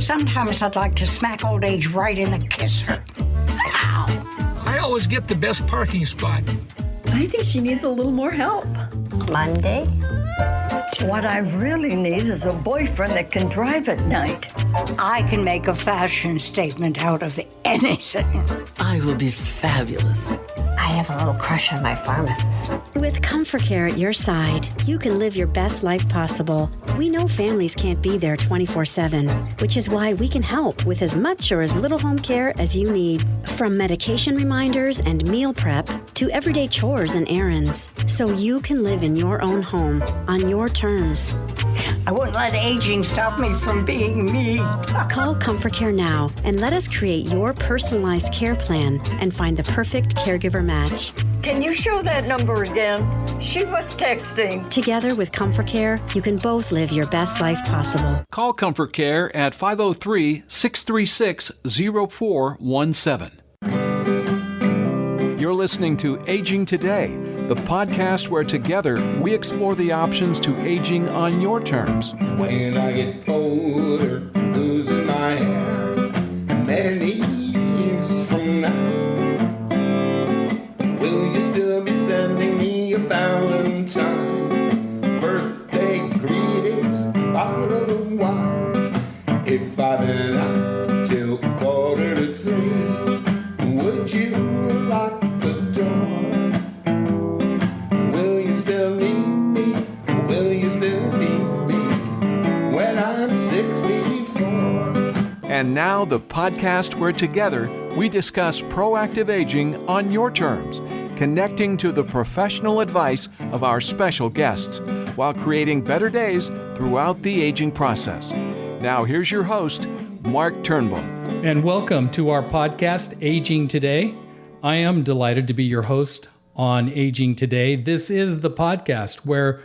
Sometimes I'd like to smack old age right in the kisser. Ow! I always get the best parking spot. I think she needs a little more help. Monday. What I really need is a boyfriend that can drive at night. I can make a fashion statement out of anything. I will be fabulous. I have a little crush on my pharmacist. With ComfortCare at your side, you can live your best life possible. We know families can't be there 24/7, which is why we can help with as much or as little home care as you need. From medication reminders and meal prep to everyday chores and errands, so you can live in your own home on your terms. I won't let aging stop me from being me. Call ComfortCare now and let us create your personalized care plan and find the perfect caregiver match. Can you show that number again? She was texting. Together with ComfortCare, you can both live your best life possible. Call ComfortCare at 503-636-0417. You're listening to Aging Today, the podcast where together we explore the options to aging on your terms. When I get older, losing my hair, many years from now, will you still be sending me a Valentine? Birthday greetings, bottle of wine. If I've been out till 2:45, would you lock the door? Will you still need me? Will you still feed me when I'm 64? And now the podcast where together we discuss proactive aging on your terms, connecting to the professional advice of our special guests while creating better days throughout the aging process. Now here's your host, Mark Turnbull. And welcome to our podcast, Aging Today. I am delighted to be your host on Aging Today. This is the podcast where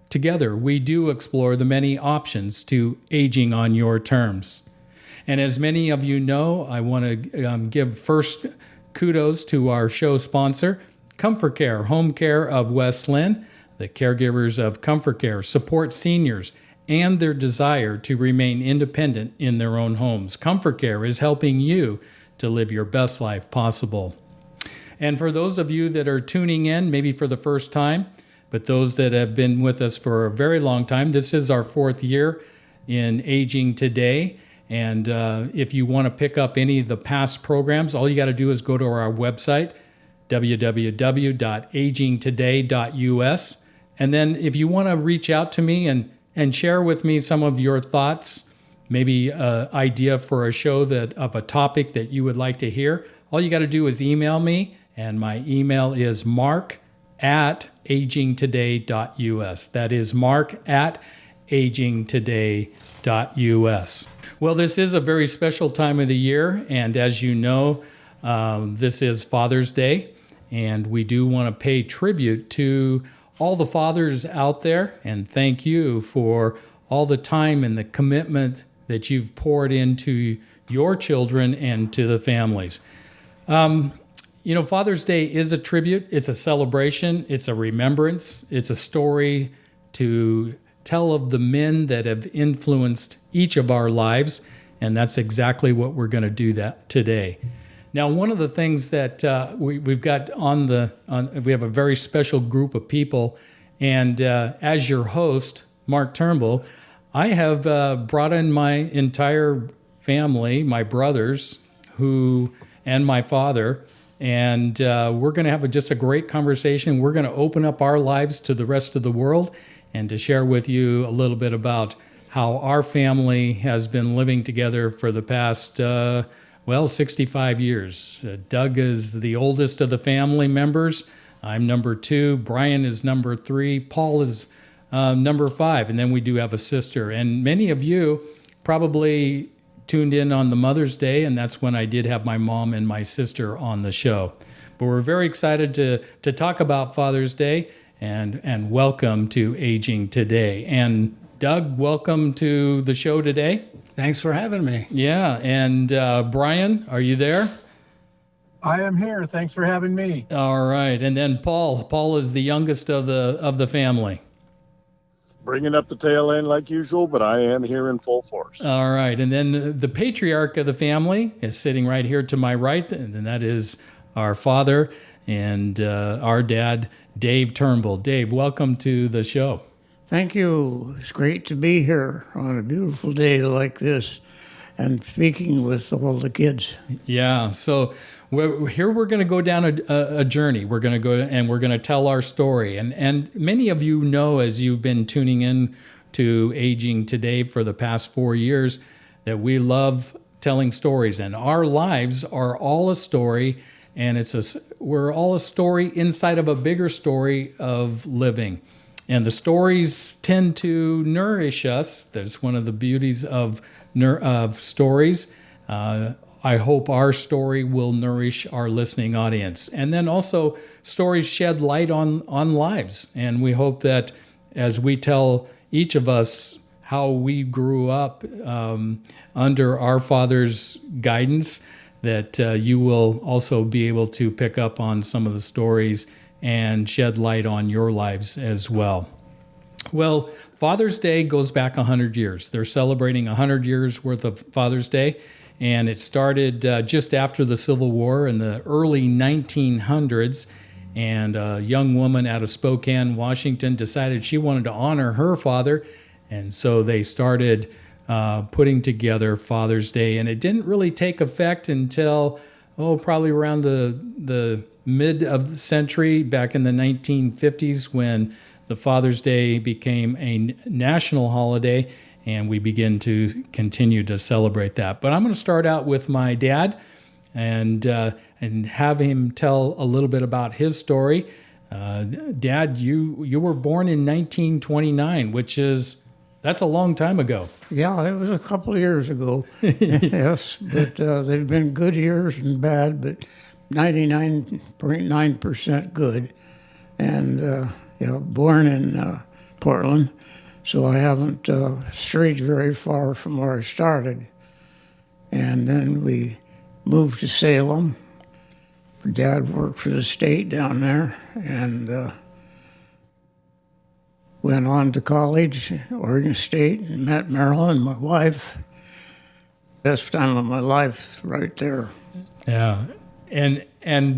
together we do explore the many options to aging on your terms. And as many of you know, I want to give first kudos to our show sponsor, ComfortCare, Home Care of West Lynn. The caregivers of ComfortCare support seniors and their desire to remain independent in their own homes. ComfortCare is helping you to live your best life possible. And for those of you that are tuning in, maybe for the first time, but those that have been with us for a very long time, this is our 4th year in Aging Today. And if you want to pick up any of the past programs, all you got to do is go to our website, www.agingtoday.us. And then if you want to reach out to me and share with me some of your thoughts, maybe an idea for a show of a topic that you would like to hear, all you got to do is email me. And my email is mark@agingtoday.us. That is mark@agingtoday.us. Well, this is a very special time of the year, and as you know, this is Father's Day, and we do want to pay tribute to all the fathers out there, and thank you for all the time and the commitment that you've poured into your children and to the families. Father's Day is a tribute, it's a celebration, it's a remembrance, it's a story to tell of the men that have influenced each of our lives, and that's exactly what we're going to do that today. Now, one of the things that we've got we have a very special group of people, and as your host, Mark Turnbull, I have brought in my entire family, my brothers, and my father, and we're going to have just a great conversation. We're going to open up our lives to the rest of the world and to share with you a little bit about how our family has been living together for the past, 65 years. Doug is the oldest of the family members. I'm number 2. Brian is number 3. Paul is number 5. And then we do have a sister. And many of you probably tuned in on the Mother's Day, and that's when I did have my mom and my sister on the show. But we're very excited to talk about Father's Day, and welcome to Aging Today. And Doug, welcome to the show today. Thanks for having me. Yeah, and Brian, are you there? I am here. Thanks for having me. All right, and then Paul. Paul is the youngest of the family. Bringing up the tail end like usual, but I am here in full force. All right. And then the patriarch of the family is sitting right here to my right, and that is our father and our dad, Dave Turnbull. Dave, welcome to the show. Thank you. It's great to be here on a beautiful day like this and speaking with all the kids. Yeah. So we're going to go down a journey. We're going to go and we're going to tell our story. And many of you know, as you've been tuning in to Aging Today for the past 4 years, that we love telling stories. And our lives are all a story. And we're all a story inside of a bigger story of living. And the stories tend to nourish us. That's one of the beauties of stories. I hope our story will nourish our listening audience. And then also, stories shed light on lives. And we hope that as we tell each of us how we grew up under our Father's guidance, that you will also be able to pick up on some of the stories and shed light on your lives as well. Well, Father's Day goes back 100 years. They're celebrating 100 years worth of Father's Day, and it started just after the Civil War in the early 1900s, and a young woman out of Spokane, Washington, decided she wanted to honor her father, and so they started putting together Father's Day, and it didn't really take effect until, probably around the mid of the century, back in the 1950s, when the Father's Day became a national holiday, and we begin to continue to celebrate that. But I'm going to start out with my dad and have him tell a little bit about his story. Dad, you were born in 1929, that's a long time ago. Yeah, it was a couple of years ago. Yes, but they've been good years and bad, but 99.9% good. And born in Portland, so I haven't strayed very far from where I started. And then we moved to Salem. Dad worked for the state down there, and went on to college, Oregon State, and met Marilyn, my wife. Best time of my life right there. Yeah. And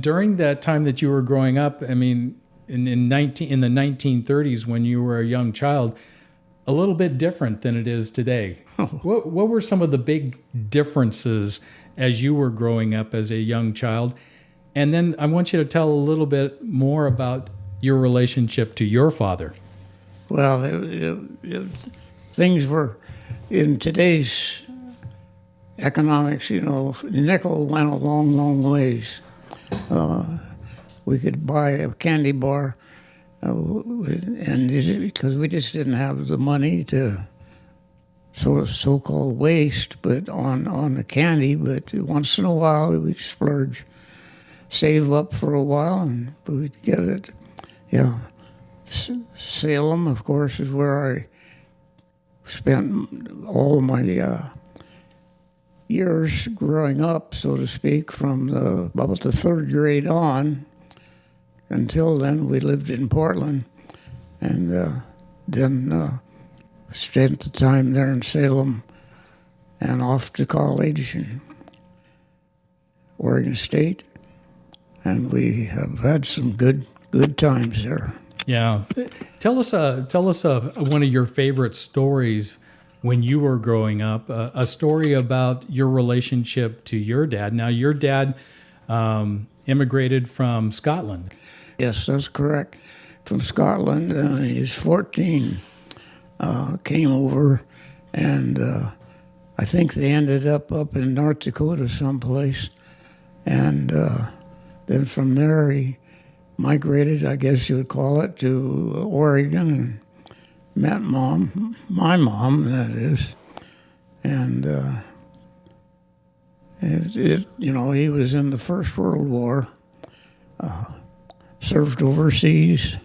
during that time that you were growing up, I mean, in the 1930s, when you were a young child, a little bit different than it is today. What were some of the big differences as you were growing up as a young child? And then I want you to tell a little bit more about your relationship to your father. Well, things were, in today's economics, nickel went a long, long ways. We could buy a candy bar, and because we just didn't have the money to so-called waste, but on the candy. But once in a while, we'd splurge, save up for a while, and we'd get it. Yeah. Salem, of course, is where I spent all of my years growing up, so to speak, from about the third grade on. Until then, we lived in Portland, and then spent the time there in Salem and off to college in Oregon State, and we have had some good times there. Yeah. Tell us one of your favorite stories when you were growing up, a story about your relationship to your dad. Now, your dad immigrated from Scotland. Yes, that's correct. From Scotland, he was 14, came over, and I think they ended up in North Dakota someplace. And then from there, he migrated, I guess you would call it, to Oregon and met my mom, that is. And he was in the First World War, served overseas,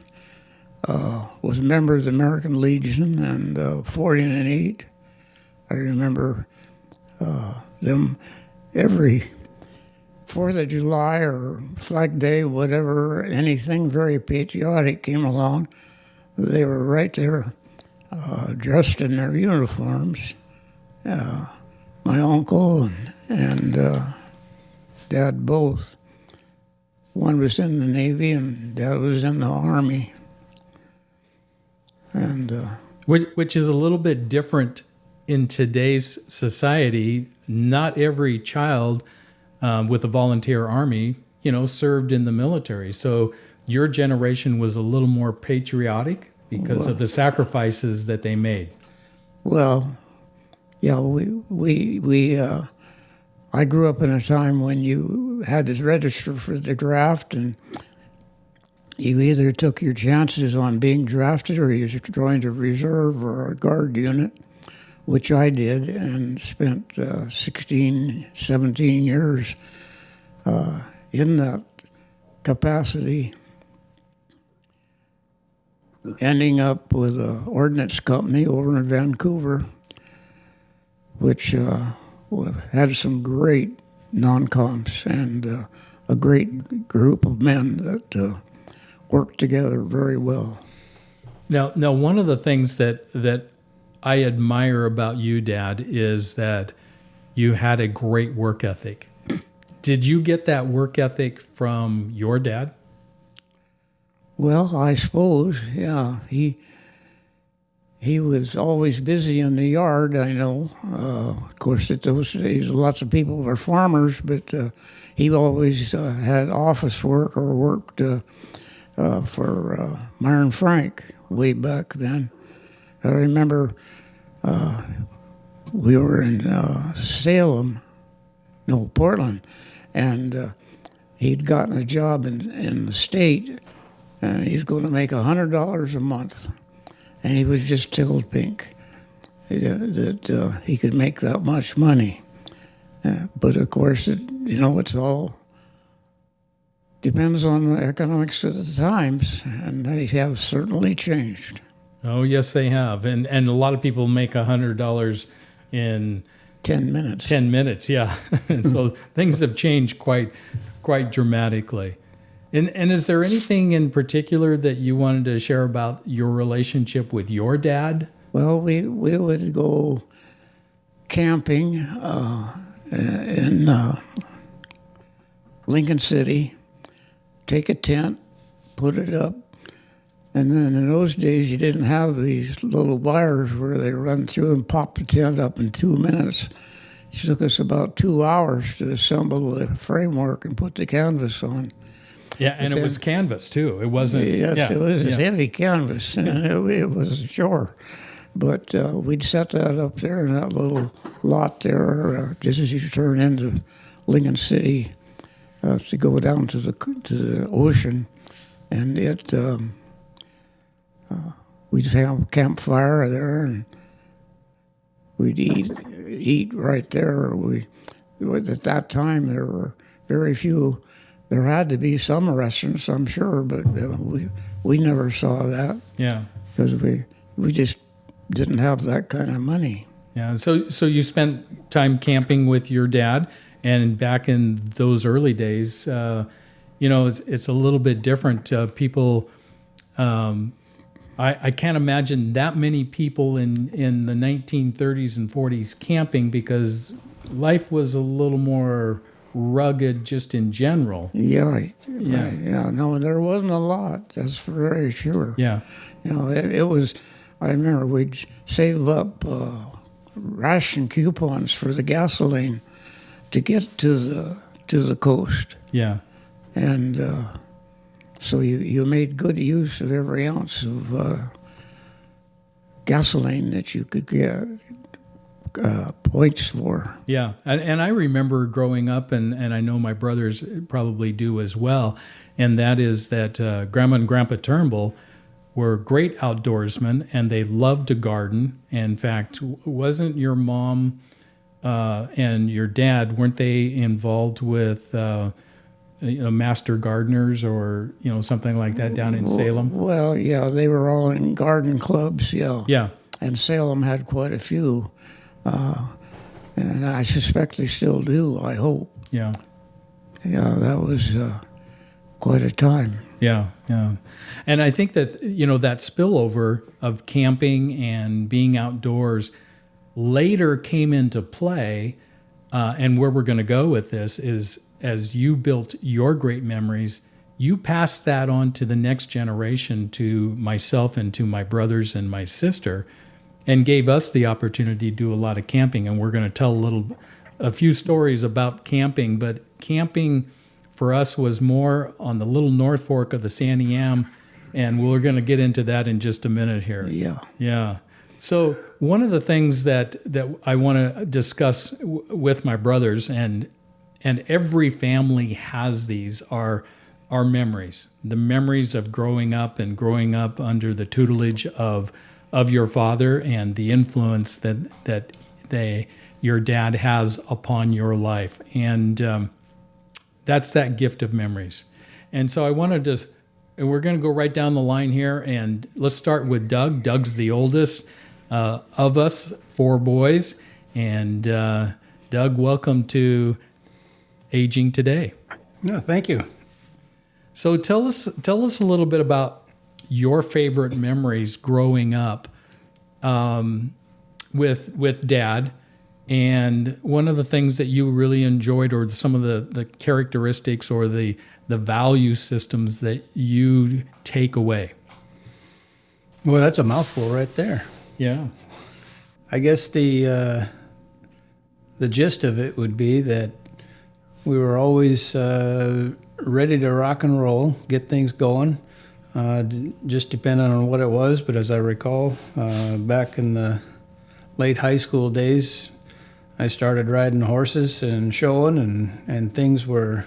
was a member of the American Legion, and 48. I remember them every 4th of July or Flag Day, whatever, anything very patriotic came along, they were right there dressed in their uniforms. My uncle and Dad both. One was in the Navy and Dad was in the Army. And which is a little bit different in today's society. Not every child with a volunteer army, served in the military. So your generation was a little more patriotic because of the sacrifices that they made. Well, yeah, I grew up in a time when you had to register for the draft, and you either took your chances on being drafted or you joined a reserve or a guard unit, which I did, and spent 16, 17 years in that capacity, ending up with an ordnance company over in Vancouver, which had some great non-coms and a great group of men that worked together very well. Now, one of the things that I admire about you, Dad, is that you had a great work ethic. Did you get that work ethic from your dad? Well, I suppose, yeah. He was always busy in the yard, I know. Of course, at those days, lots of people were farmers, but he always had office work or worked for Myron Frank way back then. I remember we were in Portland, and he'd gotten a job in the state, and he's going to make $100 a month. And he was just tickled pink that he could make that much money. But of course, it's all depends on the economics of the times, and they have certainly changed. Oh, yes, they have. And a lot of people make $100 in 10 minutes. 10 minutes, yeah. And so things have changed quite dramatically. And is there anything in particular that you wanted to share about your relationship with your dad? Well, we would go camping in Lincoln City, take a tent, put it up, and then in those days you didn't have these little wires where they run through and pop the tent up in 2 minutes. It took us about 2 hours to assemble the framework and put the canvas on. Yeah, and it was canvas too. It wasn't. Yes, it was heavy canvas, and it was a chore. But we'd set that up there in that little lot there, just as you turn into Lincoln City to go down to the ocean, and we'd have a campfire there, and we'd eat right there. At that time there were very few. There had to be some restaurants, I'm sure, but we never saw that. Yeah, because we just didn't have that kind of money. Yeah, so you spent time camping with your dad, and back in those early days, it's a little bit different. People, I can't imagine that many people in the 1930s and 40s camping, because life was a little more rugged just in general. Yeah, right. Yeah. No, there wasn't a lot. That's for very sure. Yeah. It was. I remember we'd save up ration coupons for the gasoline to get to the coast. Yeah. And so you made good use of every ounce of gasoline that you could get points for. Yeah, and I remember growing up, and I know my brothers probably do as well, and that is that Grandma and Grandpa Turnbull were great outdoorsmen, and they loved to garden. In fact, wasn't your mom and your dad, weren't they involved with master gardeners or something like that down in Salem? Well, yeah, they were all in garden clubs, yeah. Yeah. And Salem had quite a few. And I suspect they still do, I hope. Yeah. Yeah, that was quite a time. Yeah, yeah. And I think that, that spillover of camping and being outdoors later came into play. And where we're going to go with this is, as you built your great memories, you passed that on to the next generation, to myself and to my brothers and my sister, and gave us the opportunity to do a lot of camping. And we're going to tell a few stories about camping, but camping for us was more on the little North Fork of the Santiam, and we're going to get into that in just a minute here. Yeah. Yeah. So one of the things that I want to discuss with my brothers, and every family has these, are memories. The memories of growing up under the tutelage of your father, and the influence that your dad has upon your life. And that's that gift of memories. And so I wanted to, and we're going to go right down the line here, and let's start with Doug. Doug's the oldest of us, 4 boys. And Doug, welcome to Aging Today. No, thank you. So tell us a little bit about your favorite memories growing up with Dad, and one of the things that you really enjoyed, or some of the characteristics or the value systems that you take away. Well, that's a mouthful right there. Yeah. I guess the gist of it would be that we were always ready to rock and roll, get things going, just depending on what it was. But as I recall, back in the late high school days, I started riding horses and showing, and things were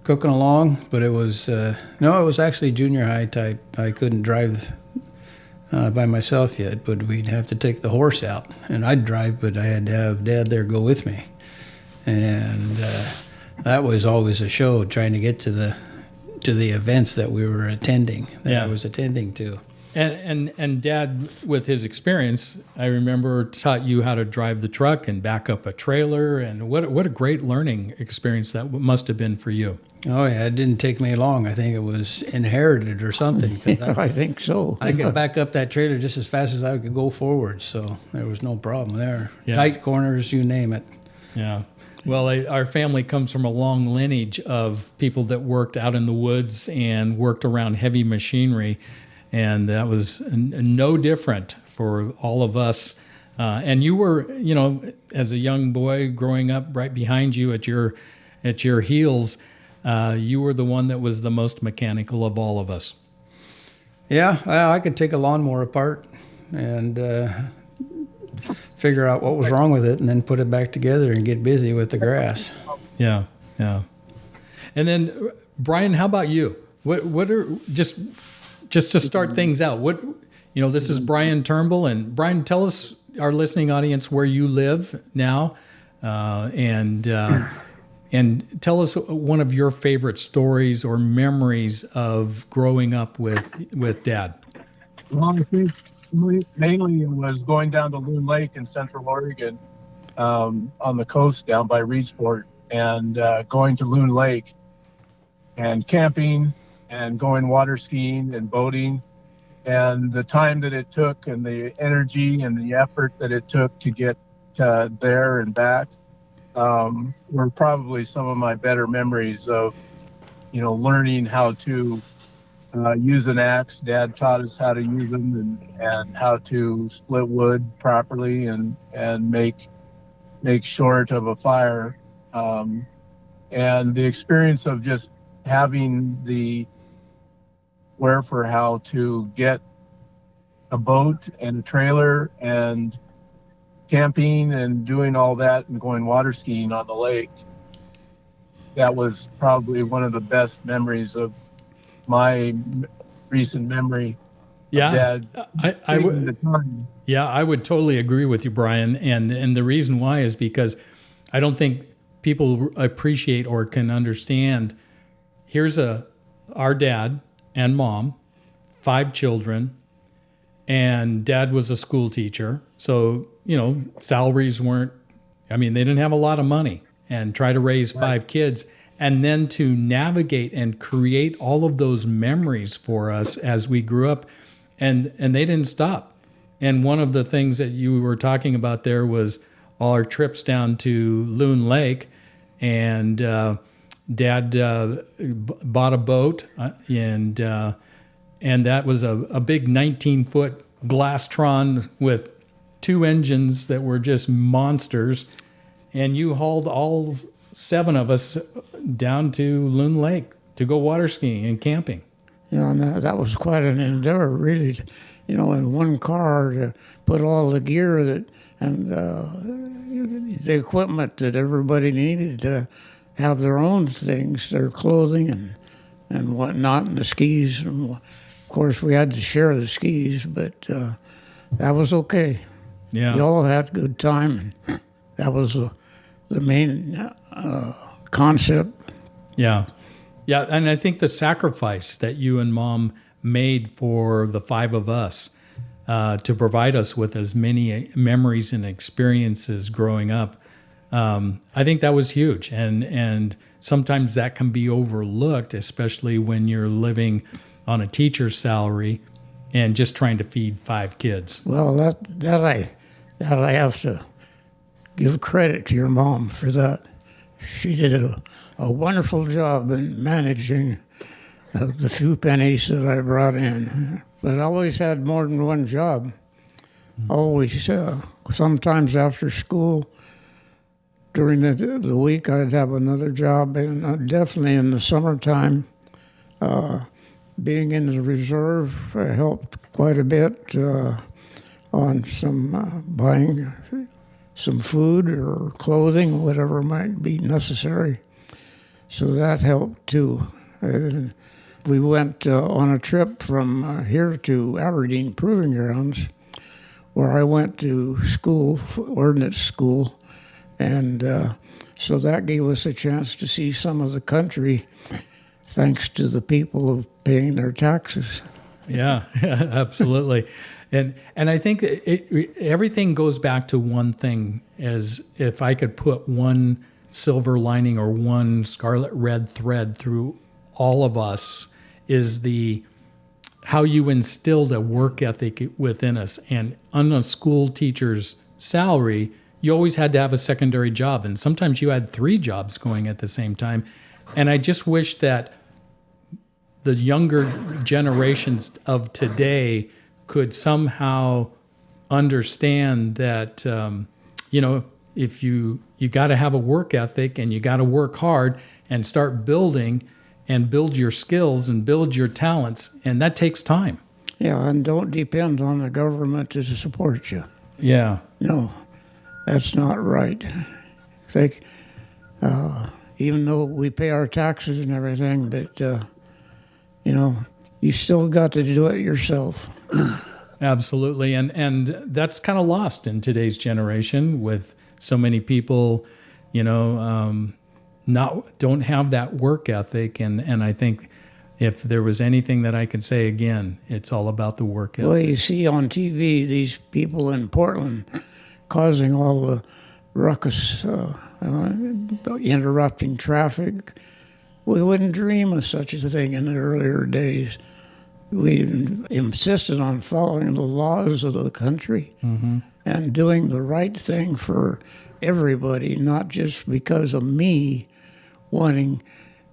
cooking along. But it was it was actually junior high type. I couldn't drive by myself yet, but we'd have to take the horse out, and I'd drive, but I had to have Dad there go with me, and that was always a show, trying to get to the events that we were attending, I was attending to. And Dad, with his experience, I remember, taught you how to drive the truck and back up a trailer, and what a great learning experience that must have been for you. Oh yeah, it didn't take me long. I think it was inherited or something. I think so. I could back up that trailer just as fast as I could go forward, so there was no problem there. Yeah. Tight corners, you name it. Yeah. Well, our family comes from a long lineage of people that worked out in the woods and worked around heavy machinery, and that was no different for all of us. And you were, as a young boy growing up, right behind you at your heels, you were the one that was the most mechanical of all of us. Yeah, I could take a lawnmower apart and figure out what was wrong with it, and then put it back together and get busy with the grass. Yeah, yeah. And then, Brian, how about you? What are, just to start things out, this is Brian Turnbull, and Brian, tell us, our listening audience, where you live now, and tell us one of your favorite stories or memories of growing up with Dad. Well, I think mainly it was going down to Loon Lake in Central Oregon, on the coast down by Reedsport, and going to Loon Lake and camping and going water skiing and boating, and the time that it took and the energy and the effort that it took to get there and back were probably some of my better memories of, learning how to use an axe. Dad taught us how to use them and how to split wood properly and make short of a fire. And the experience of just having the wherefore how to get a boat and a trailer and camping and doing all that and going water skiing on the lake. That was probably one of the best memories of my recent memory. Yeah, I would. Yeah, I would totally agree with you, Brian. And the reason why is because I don't think people appreciate or can understand. Here's our dad and mom, 5 children, and Dad was a school teacher. So, salaries weren't, they didn't have a lot of money, and try to raise 5 kids and then to navigate and create all of those memories for us as we grew up, and they didn't stop. And one of the things that you were talking about there was all our trips down to Loon Lake, and Dad bought a boat, and that was a big 19-foot Glastron with 2 engines that were just monsters, and you hauled all 7 of us down to Loon Lake to go water skiing and camping. Yeah, and that was quite an endeavor, really. In one car to put all the gear and the equipment that everybody needed to have their own things, their clothing and whatnot, and the skis. And of course, we had to share the skis, but that was okay. Yeah, we all had a good time, and that was the main concept. Yeah, and I think the sacrifice that you and Mom made for the 5 of us to provide us with as many memories and experiences growing up, I think that was huge. And sometimes that can be overlooked, especially when you're living on a teacher's salary and just trying to feed 5 kids. Well, that I have to give credit to your mom for that. She did a wonderful job in managing the few pennies that I brought in. But I always had more than one job. Always, sometimes after school, during the week, I'd have another job, and definitely in the summertime, being in the reserve helped quite a bit on some buying some food or clothing, whatever might be necessary. So that helped too. And we went on a trip from here to Aberdeen Proving Grounds, where I went to school, ordnance school, and so that gave us a chance to see some of the country, thanks to the people paying their taxes. Yeah, absolutely. And I think everything goes back to one thing, as if I could put one silver lining or one scarlet red thread through all of us, is how you instilled a work ethic within us. And on a school teacher's salary, you always had to have a secondary job. And sometimes you had 3 jobs going at the same time. And I just wish that the younger generations of today could somehow understand that, if you got to have a work ethic and you got to work hard and start building and build your skills and build your talents, and that takes time. Yeah, and don't depend on the government to support you. Yeah. No, that's not right. Even though we pay our taxes and everything, but, you still got to do it yourself. Absolutely. And that's kind of lost in today's generation, with so many people, don't have that work ethic. And I think if there was anything that I could say again, it's all about the work ethic. Well, you see on TV these people in Portland causing all the ruckus, interrupting traffic. We wouldn't dream of such a thing in the earlier days. We insisted on following the laws of the country and doing the right thing for everybody, not just because of me wanting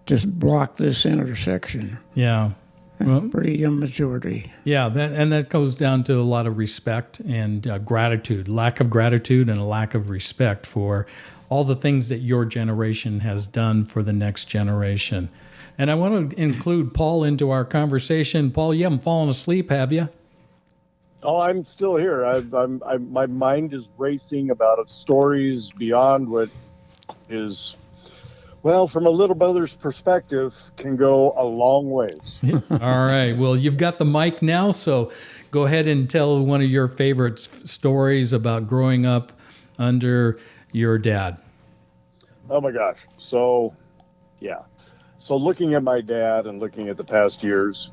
to block this intersection. Yeah. Well, pretty immaturity. Yeah, that goes down to a lot of respect and gratitude, lack of gratitude and a lack of respect for all the things that your generation has done for the next generation. And I want to include Paul into our conversation. Paul, you haven't fallen asleep, have you? Oh, I'm still here. My mind is racing about stories beyond what is, well, from a little brother's perspective, can go a long ways. All right. Well, you've got the mic now, so go ahead and tell one of your favorite stories about growing up under your dad. Oh, my gosh. So, yeah. So looking at my dad and looking at the past years,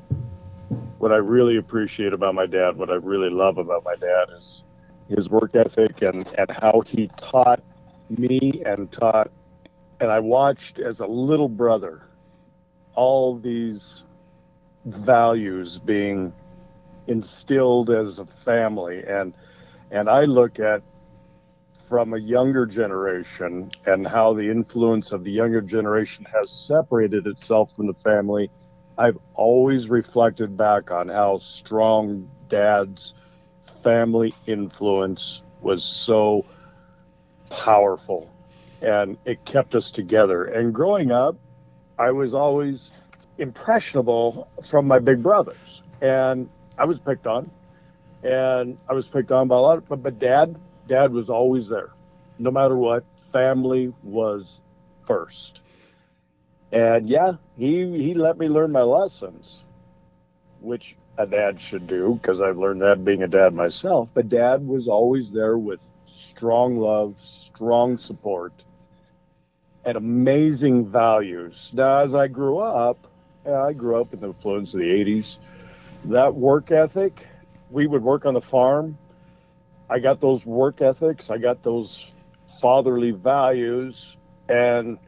what I really appreciate about my dad, what I really love about my dad is his work ethic and how he taught me and taught And I watched as a little brother all these values being instilled as a family. And I look at from a younger generation and how the influence of the younger generation has separated itself from the family. I've always reflected back on how strong Dad's family influence was so powerful, and it kept us together. And growing up, I was always impressionable from my big brothers, and I was picked on, and I was picked on by a lot, but Dad was always there. No matter what, family was first. And yeah, he let me learn my lessons, which a dad should do, because I've learned that being a dad myself. But Dad was always there with strong love, strong support, and amazing values. Now, as I grew up in the influence of the 80s. That work ethic, we would work on the farm. I got those work ethics. I got those fatherly values, and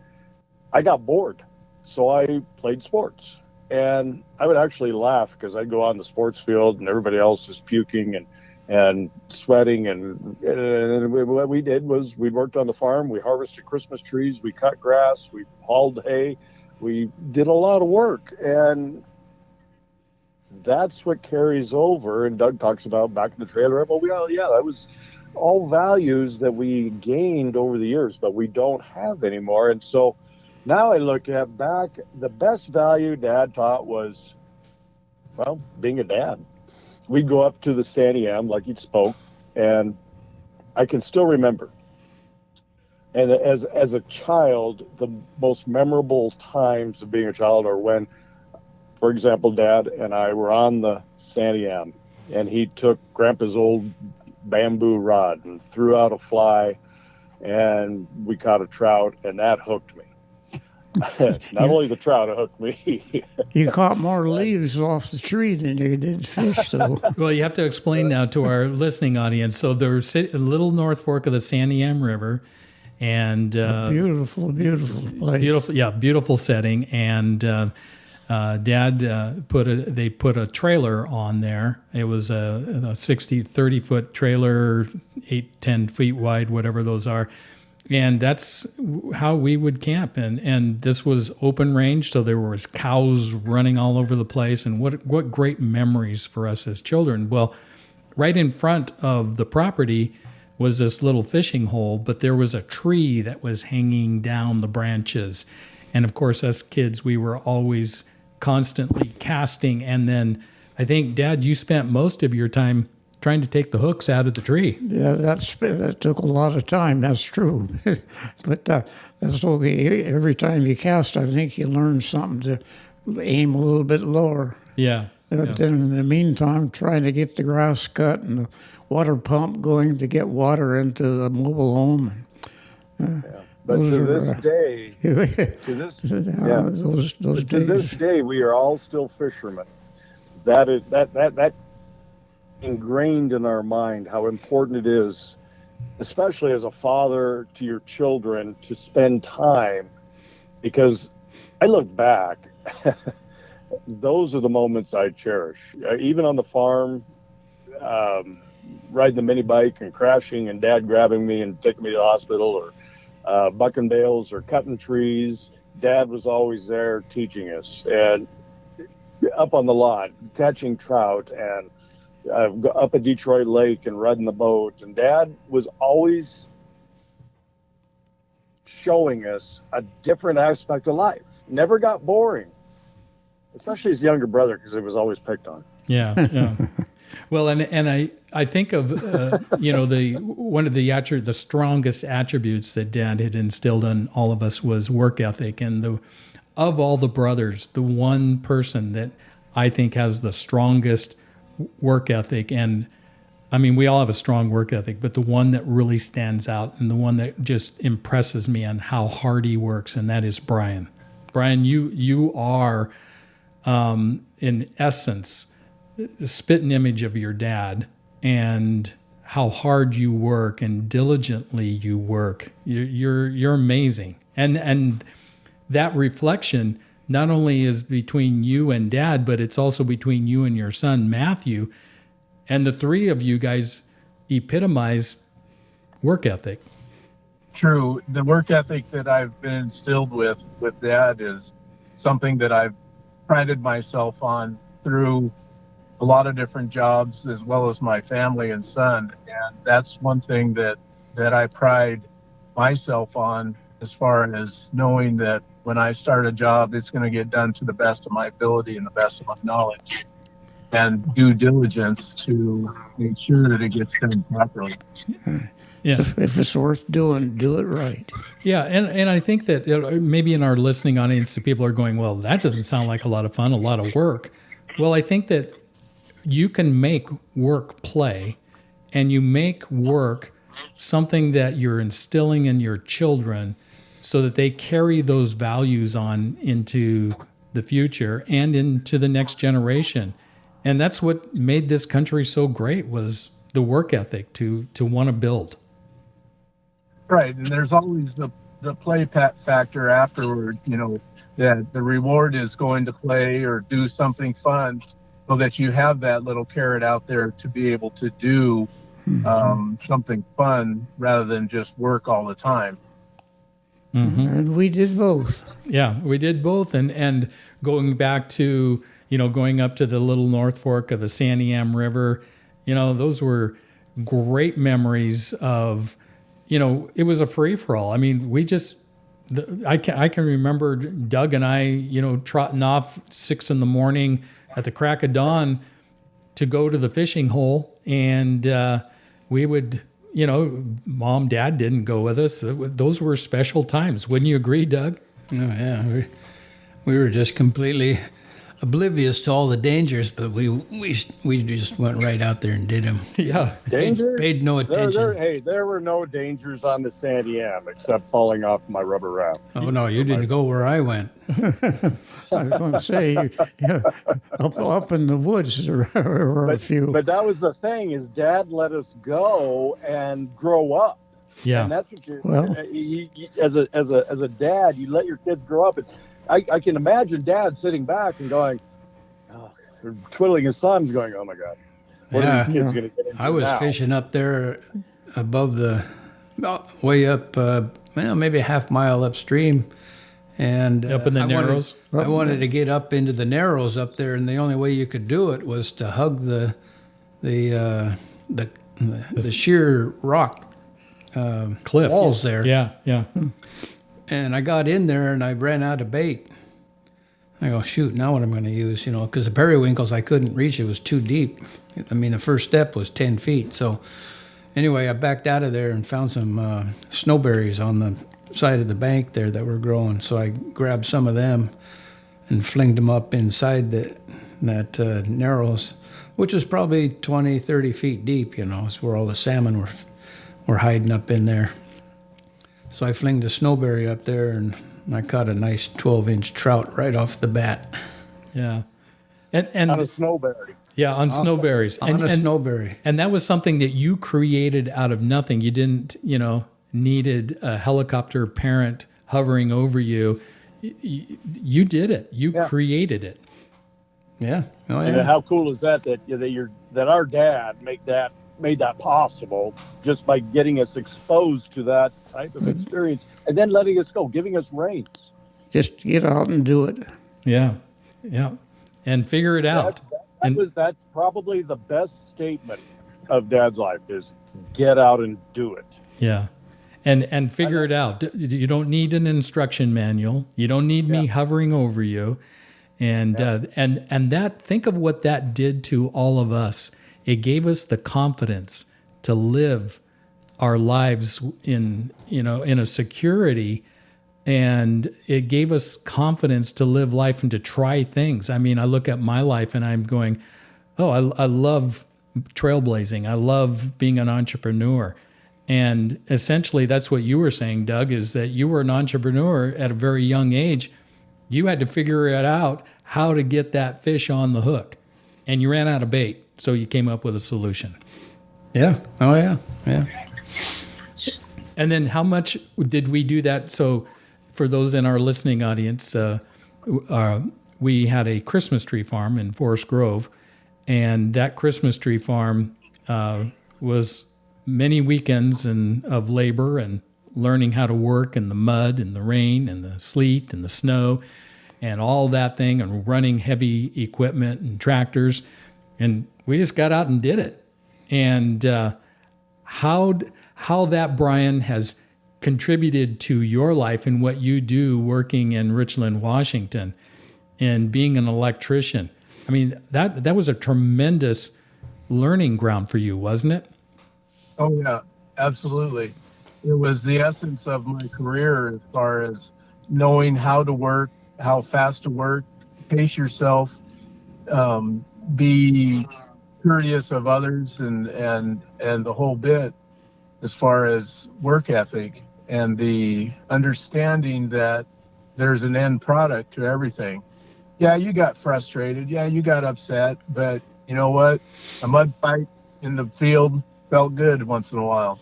I got bored. So I played sports. And I would actually laugh because I'd go out in the sports field and everybody else was puking and sweating. And what we did was we worked on the farm. We harvested Christmas trees. We cut grass. We hauled hay. We did a lot of work. And that's what carries over. And Doug talks about back in the trailer. Well, that was all values that we gained over the years, but we don't have anymore. And so now I look at back, the best value Dad taught was, well, being a dad. We'd go up to the Sandy Am, like he spoke, and I can still remember. And as a child, the most memorable times of being a child are when, for example, Dad and I were on the Sandy Am, and he took Grandpa's old bamboo rod and threw out a fly, and we caught a trout, and that hooked me. Not only the trout, it hooked me. You caught more leaves off the tree than you did fish, though. Well, you have to explain now to our listening audience. So there's a little North Fork of the Sandy Am River, and beautiful place. Beautiful setting. And Dad put a trailer on there. It was a 30-foot trailer, 8-10 feet wide, whatever those are. And that's how we would camp. And this was open range, so there was cows running all over the place. And what great memories for us as children. Well, right in front of the property was this little fishing hole, but there was a tree that was hanging down the branches. And of course, us kids, we were always constantly casting. And then I think, Dad, you spent most of your time trying to take the hooks out of the tree. Yeah, that took a lot of time. That's true. But that's okay. Every time you cast, I think you learn something to aim a little bit lower. Yeah. But then in the meantime, trying to get the grass cut and the water pump going to get water into the mobile home. But to this day, we are all still fishermen. That ingrained in our mind how important it is, especially as a father to your children, to spend time, because I look back, those are the moments I cherish. Even on the farm, riding the mini bike and crashing and Dad grabbing me and taking me to the hospital, or bucking bales or cutting trees, Dad was always there teaching us. And up on the lot, catching trout, and up at Detroit Lake and riding the boat. And Dad was always showing us a different aspect of life. Never got boring, especially his younger brother, because he was always picked on. Yeah. Well, and I think of one of the strongest attributes that Dad had instilled in all of us was work ethic. And of all the brothers, the one person that I think has the strongest work ethic, and I mean, we all have a strong work ethic, but the one that really stands out and the one that just impresses me on how hard he works, and that is Brian. Brian, you are, in essence, the spitting image of your dad, and how hard you work and diligently you work. You're amazing. And that reflection not only is between you and Dad, but it's also between you and your son, Matthew. And the three of you guys epitomize work ethic. True. The work ethic that I've been instilled with Dad is something that I've prided myself on through a lot of different jobs, as well as my family and son. And that's one thing that I pride myself on, as far as knowing that when I start a job, it's going to get done to the best of my ability and the best of my knowledge, and due diligence to make sure that it gets done properly. Yeah. If it's worth doing, do it right. Yeah, and I think that maybe in our listening audience, the people are going, well, that doesn't sound like a lot of fun, a lot of work. Well, I think that you can make work play, and you make work something that you're instilling in your children so that they carry those values on into the future and into the next generation. And that's what made this country so great, was the work ethic to want to build. Right, and there's always the play factor afterward, that the reward is going to play or do something fun, so that you have that little carrot out there to be able to do something fun rather than just work all the time. Mm-hmm. And we did both. Yeah, we did both. And going back to, going up to the Little North Fork of the Santiam River, those were great memories of, it was a free-for-all. I mean, I can remember Doug and I, trotting off 6 a.m. at the crack of dawn to go to the fishing hole. And we would, Mom, Dad didn't go with us. Those were special times. Wouldn't you agree, Doug? Oh, yeah. We were just completely oblivious to all the dangers, but we just went right out there and did them. Yeah. Danger? Paid no attention. There were no dangers on the Santiam except falling off my rubber raft. Oh, no, you didn't go where I went. I was going to say, up in the woods there were a few. But that was the thing, is Dad let us go and grow up. Yeah. And that's what you as a dad, you let your kids grow up. I can imagine Dad sitting back and going, or twiddling his thumbs, going, "Oh my God, what are these kids going to get into?" I was fishing up there above way up, maybe a half mile upstream, and up in the narrows. I wanted to get up into the narrows up there, and the only way you could do it was to hug the sheer rock cliff walls there. Yeah. And I got in there and I ran out of bait. I go, shoot, now what I'm going to use, because the periwinkles I couldn't reach. It was too deep. I mean, the first step was 10 feet. So anyway, I backed out of there and found some snowberries on the side of the bank there that were growing. So I grabbed some of them and flinged them up inside that narrows, which was probably 20, 30 feet deep, It's where all the salmon were hiding up in there. So I flinged a snowberry up there, and I caught a nice 12-inch trout right off the bat. Yeah. And on a snowberry. Yeah, on snowberries. On a snowberry. And that was something that you created out of nothing. You didn't, needed a helicopter parent hovering over you. You did it. You created it. Yeah. Oh, yeah. And how cool is that our dad made that possible just by getting us exposed to that type of experience and then letting us go, giving us reins. Just get out and do it. Yeah. And figure it out. That's probably the best statement of Dad's life, is get out and do it. Yeah. And figure it out. You don't need an instruction manual. You don't need me hovering over you. And that, think of what that did to all of us. It gave us the confidence to live our lives in a security, and it gave us confidence to live life and to try things. I mean, I look at my life and I'm going, I love trailblazing. I love being an entrepreneur. And essentially that's what you were saying, Doug, is that you were an entrepreneur at a very young age. You had to figure it out how to get that fish on the hook, and you ran out of bait. So you came up with a solution. Yeah. Oh, yeah. Yeah. And then how much did we do that? So for those in our listening audience, we had a Christmas tree farm in Forest Grove, and that Christmas tree farm was many weekends of labor and learning how to work in the mud and the rain and the sleet and the snow and all that thing, and running heavy equipment and tractors. And we just got out and did it. And how that, Brian, has contributed to your life and what you do working in Richland, Washington, and being an electrician. I mean, that was a tremendous learning ground for you, wasn't it? Oh, yeah, absolutely. It was the essence of my career as far as knowing how to work, how fast to work, pace yourself, be courteous of others, and the whole bit as far as work ethic and the understanding that there's an end product to everything. Yeah, you got frustrated. Yeah, you got upset. But you know what? A mud fight in the field felt good once in a while.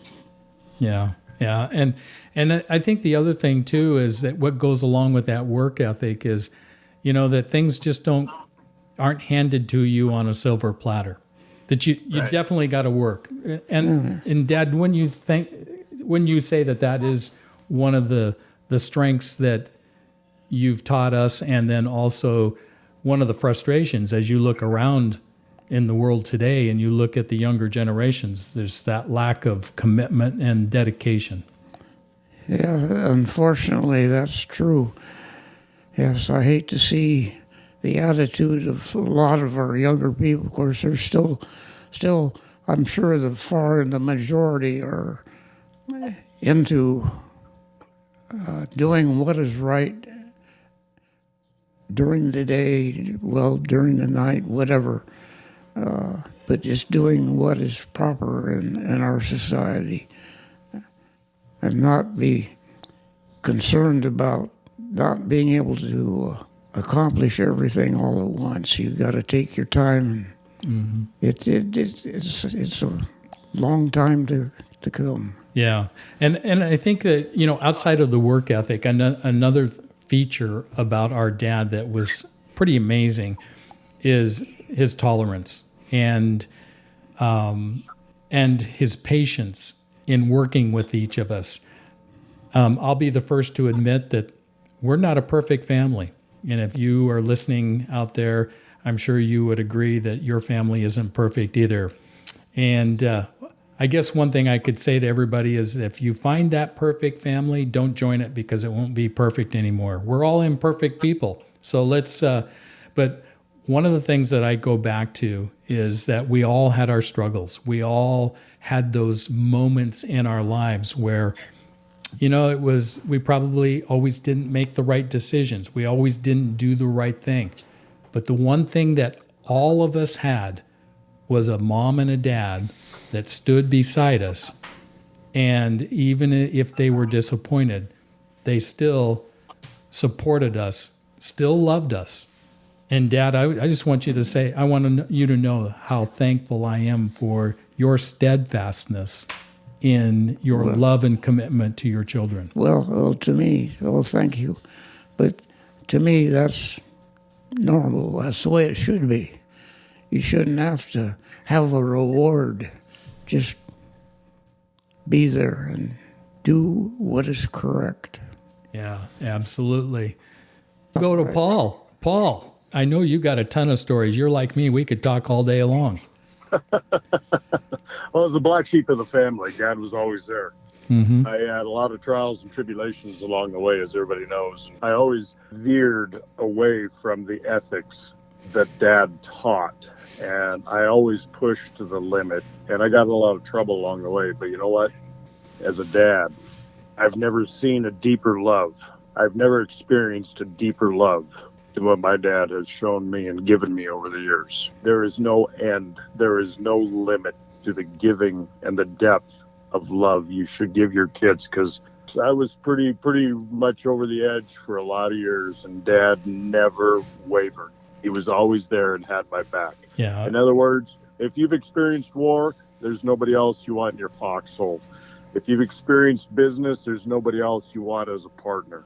Yeah. Yeah. And I think the other thing too is that what goes along with that work ethic is, that things just aren't handed to you on a silver platter, that you Right. definitely got to work. And Dad, when you say that is one of the strengths that you've taught us, and then also one of the frustrations as you look around in the world today and you look at the younger generations, there's that lack of commitment and dedication. Yeah, unfortunately, that's true. Yes, I hate to see the attitude of a lot of our younger people. Of course, there's still, I'm sure the majority are into doing what is right during the day, during the night, whatever. But just doing what is proper in our society, and not be concerned about not being able to accomplish everything all at once. You've got to take your time. Mm-hmm. It's a long time to come. Yeah, and I think that outside of the work ethic, another feature about our dad that was pretty amazing is his tolerance and his patience in working with each of us. I'll be the first to admit that we're not a perfect family. And if you are listening out there, I'm sure you would agree that your family isn't perfect either. And I guess one thing I could say to everybody is if you find that perfect family, don't join it, because it won't be perfect anymore. We're all imperfect people. So but one of the things that I go back to is that we all had our struggles. We all had those moments in our lives where, we probably always didn't make the right decisions. We always didn't do the right thing. But the one thing that all of us had was a mom and a dad that stood beside us. And even if they were disappointed, they still supported us, still loved us. And Dad, I just want you to say, I want you to know how thankful I am for your steadfastness in your love and commitment to your children. Well, to me, thank you. But to me, that's normal. That's the way it should be. You shouldn't have to have a reward. Just be there and do what is correct. Yeah, absolutely. Go to Paul. Paul, I know you got a ton of stories. You're like me. We could talk all day long. Well, as the black sheep of the family, Dad was always there. Mm-hmm. I had a lot of trials and tribulations along the way, as everybody knows. I always veered away from the ethics that Dad taught, and I always pushed to the limit, and I got in a lot of trouble along the way. But you know what? As a dad, I've never seen a deeper love. I've never experienced a deeper love than what my dad has shown me and given me over the years. There is no end. There is no limit to the giving and the depth of love you should give your kids, because I was pretty much over the edge for a lot of years, and Dad never wavered. He was always there and had my back. Yeah. In other words, if you've experienced war, there's nobody else you want in your foxhole. If you've experienced business, there's nobody else you want as a partner.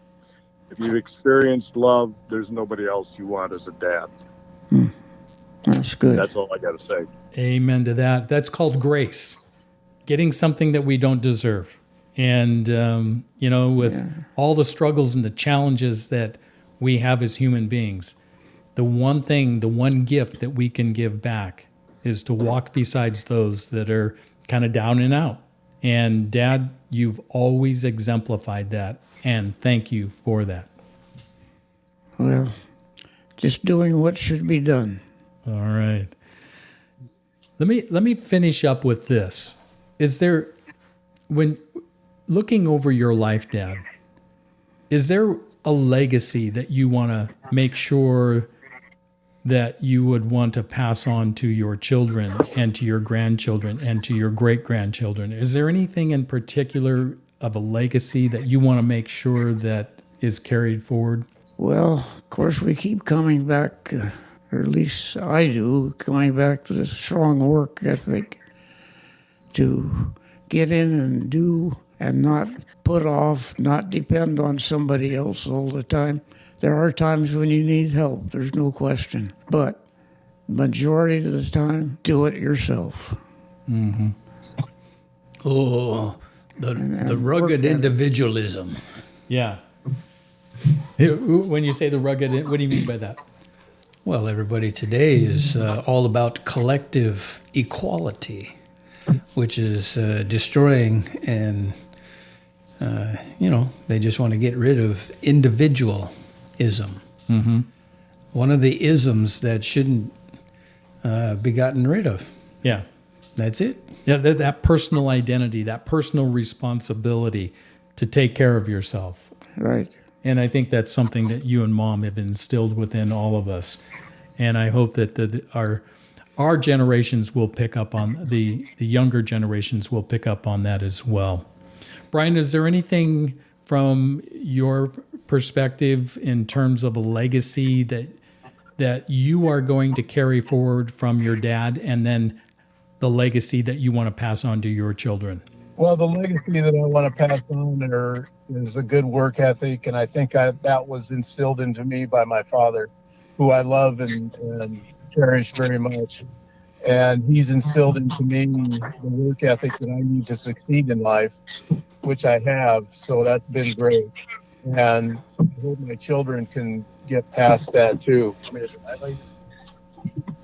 If you've experienced love, there's nobody else you want as a dad. That's good. That's all I got to say. Amen to that. That's called grace. Getting something that we don't deserve. And, with all the struggles and the challenges that we have as human beings, the one gift that we can give back is to walk beside those that are kind of down and out. And Dad, you've always exemplified that. And thank you for that. Well, just doing what should be done. All right. Let me finish up with this. Is there, when looking over your life, Dad, is there a legacy that you want to make sure that you would want to pass on to your children and to your grandchildren and to your great-grandchildren? Is there anything in particular of a legacy that you want to make sure that is carried forward? Well, of course, we keep coming back, or at least I do, coming back to the strong work ethic, to get in and do and not put off, not depend on somebody else all the time. There are times when you need help, there's no question. But majority of the time, do it yourself. Mm-hmm. Oh, the rugged individualism. Yeah. When you say the rugged, what do you mean by that? Well, everybody today is all about collective equality, which is destroying and, they just want to get rid of individualism. Mm-hmm. One of the isms that shouldn't be gotten rid of. Yeah. That's it. Yeah, that personal identity, that personal responsibility to take care of yourself. Right. And I think that's something that you and Mom have instilled within all of us. And I hope that our generations will pick up on, the younger generations will pick up on that as well. Brian, is there anything from your perspective in terms of a legacy that you are going to carry forward from your dad, and then the legacy that you want to pass on to your children? Well, the legacy that I want to pass on is a good work ethic, and I think that was instilled into me by my father, who I love and cherish very much. And he's instilled into me the work ethic that I need to succeed in life, which I have. So that's been great. And I hope my children can get past that too.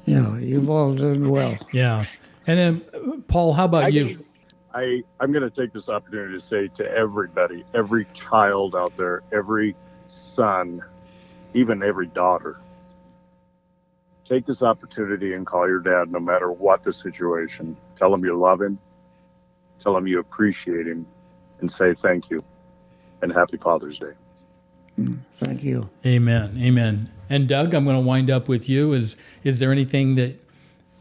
Yeah, you've all done well. Yeah. And then, Paul, how about you? I'm going to take this opportunity to say to everybody, every child out there, every son, even every daughter, take this opportunity and call your dad no matter what the situation. Tell him you love him. Tell him you appreciate him, and say thank you and happy Father's Day. Thank you. Amen. Amen. And Doug, I'm going to wind up with you. Is there anything that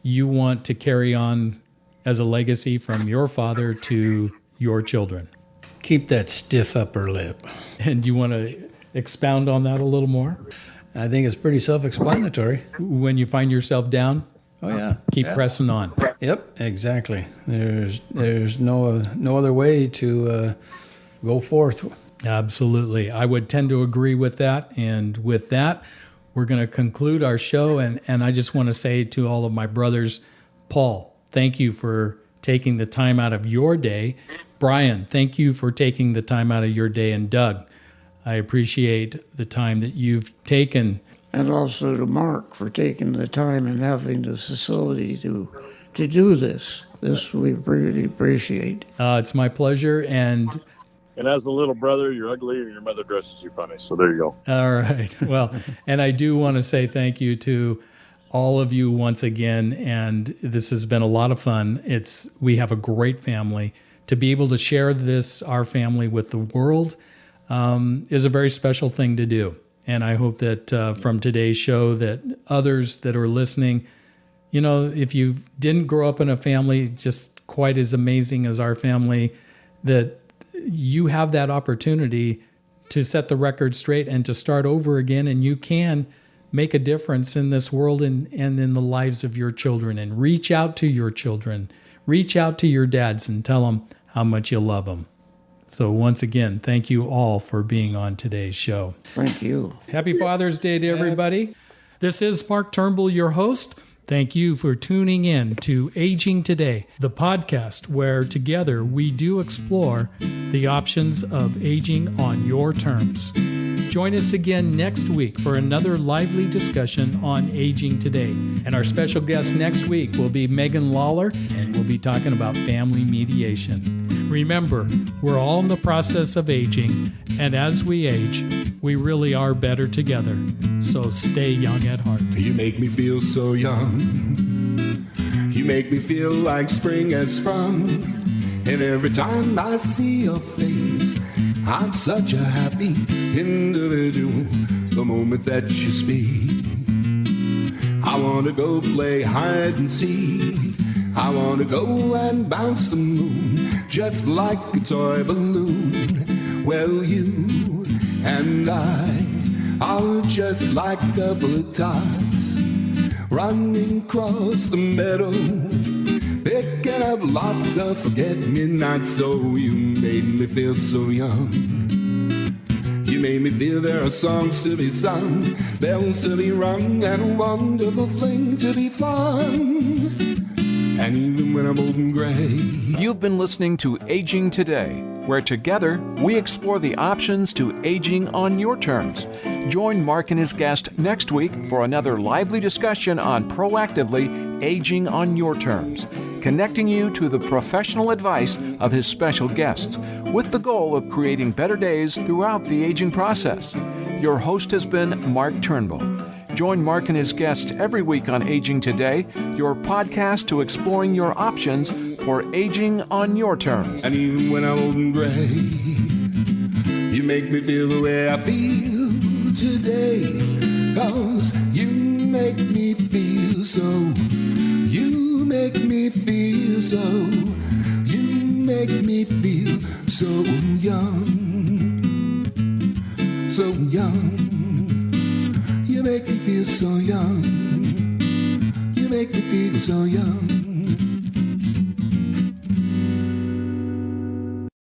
you want to carry on as a legacy from your father to your children? Keep that stiff upper lip. And do you want to expound on that a little more? I think it's pretty self-explanatory. When you find yourself down, oh yeah, keep pressing on. Yep, exactly. There's no other way to go forth. Absolutely. I would tend to agree with that. And with that, we're going to conclude our show. And I just want to say to all of my brothers, Paul, thank you for taking the time out of your day. Brian, thank you for taking the time out of your day. And Doug, I appreciate the time that you've taken. And also to Mark for taking the time and having the facility to do this. This we really appreciate. It's my pleasure. And as a little brother, you're ugly and your mother dresses you funny. So there you go. All right. Well, and I do want to say thank you to all of you once again. And this has been a lot of fun. We have a great family. To be able to share this, our family, with the world is a very special thing to do. And I hope that from today's show that others that are listening, if you didn't grow up in a family just quite as amazing as our family, that you have that opportunity to set the record straight and to start over again. And you can make a difference in this world and in the lives of your children. And reach out to your children. Reach out to your dads and tell them how much you love them. So once again, thank you all for being on today's show. Thank you. Happy Father's Day to everybody. This is Mark Turnbull, your host. Thank you for tuning in to Aging Today, the podcast where together we do explore the options of aging on your terms. Join us again next week for another lively discussion on aging today. And our special guest next week will be Megan Lawler, and we'll be talking about family mediation. Remember, we're all in the process of aging, and as we age, we really are better together. So stay young at heart. You make me feel so young. You make me feel like spring has sprung. And every time I see your face, I'm such a happy individual. The moment that you speak, I want to go play hide and seek. I want to go and bounce the moon just like a toy balloon. Well, you and I are just like a couple of tots running across the meadow, picking up lots of forget-me-nots. So you made me feel so young. You made me feel there are songs to be sung, bells to be rung, and a wonderful fling to be fun. And even when I'm old and gray. You've been listening to Aging Today, where together we explore the options to aging on your terms. Join Mark and his guest next week for another lively discussion on proactively aging on your terms, connecting you to the professional advice of his special guests, with the goal of creating better days throughout the aging process. Your host has been Mark Turnbull. Join Mark and his guests every week on Aging Today, your podcast to exploring your options for aging on your terms. And even when I'm old and gray, you make me feel the way I feel today. 'Cause you make me feel so. You make me feel so. You make me feel so young. So young. You make me feel so young. You make me feel so young.